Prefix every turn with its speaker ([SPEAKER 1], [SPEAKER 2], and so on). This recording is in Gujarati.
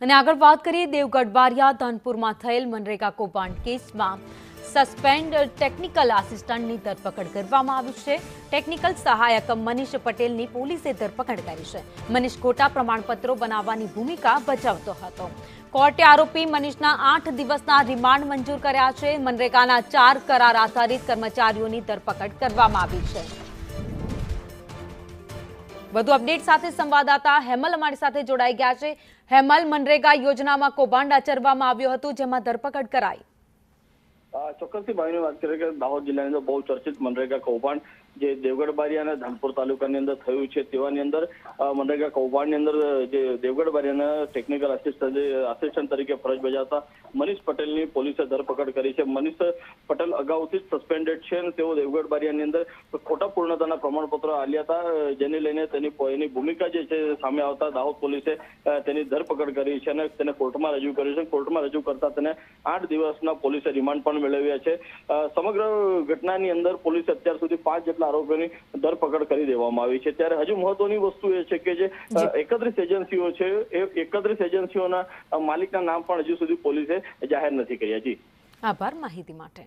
[SPEAKER 1] અને આગળ વાત કરીએ દેવગઢ બારિયા ધનપુરમાં થયેલ મનરેગા કૌભાંડ કેસમાં સસ્પેન્ડ ટેકનિકલ આસિસ્ટન્ટની ધરપકડ કરવામાં આવી છે। ટેકનિકલ સહાયક મનીષ પટેલની પોલીસે ધરપકડ કરી છે। મનીષ ખોટા પ્રમાણપત્રો બનાવવાની ભૂમિકા ભજવતો હતો। કોર્ટે આરોપી મનીષના 8 દિવસના રિમાન્ડ મંજૂર કર્યા છે। મનરેગાના 4 કરાર આધારિત કર્મચારીઓની ધરપકડ કરવામાં આવી છે। વધુ અપડેટ સાથે સંવાદદાતા હેમલ અમારી સાથે જોડાઈ ગયા છે। હેમલ, મનરેગા યોજનામાં કૌભાંડ આચરવામાં આવ્યું હતું, જેમાં ધરપકડ કરાઈ।
[SPEAKER 2] ચોક્કસથી ભાઈની વાત કરીએ કે દાહોદ જિલ્લાની અંદર બહુ ચર્ચિત મનરેગા કૌભાંડ જે દેવગઢ બારિયા અને ધનપુર તાલુકાની અંદર થયું છે, તેવાની અંદર મનરેગા કૌભાંડની અંદર જે દેવગઢ બારિયાના ટેકનિકલ આસિસ્ટન્ટ તરીકે ફરજ બજાવતા મનીષ પટેલની પોલીસે ધરપકડ કરી છે। મનીષ પટેલ અગાઉથી જ સસ્પેન્ડેડ છે અને તેઓ દેવગઢ બારિયાની અંદર ખોટા પૂર્ણતાના પ્રમાણપત્રો આપ્યા હતા, જેને લઈને એની ભૂમિકા જે છે સામે આવતા દાહોદ પોલીસે તેની ધરપકડ કરી છે અને તેને કોર્ટમાં રજૂ કર્યું છે। કોર્ટમાં રજૂ કરતા તેને 8 દિવસના પોલીસે રિમાન્ડ પણ મેળવ્યા છે। સમગ્ર ઘટનાની અંદર પોલીસે અત્યાર સુધી 5 જેટલા આરોપીઓની ધરપકડ કરી દેવામાં આવી છે। ત્યારે હજુ મહત્વની વસ્તુ એ છે કે જે 31 એજન્સીઓ છે, એ 31 એજન્સીઓના માલિકના નામ પણ હજુ સુધી પોલીસે જાહેર નથી કર્યા। જી,
[SPEAKER 1] આભાર માહિતી માટે।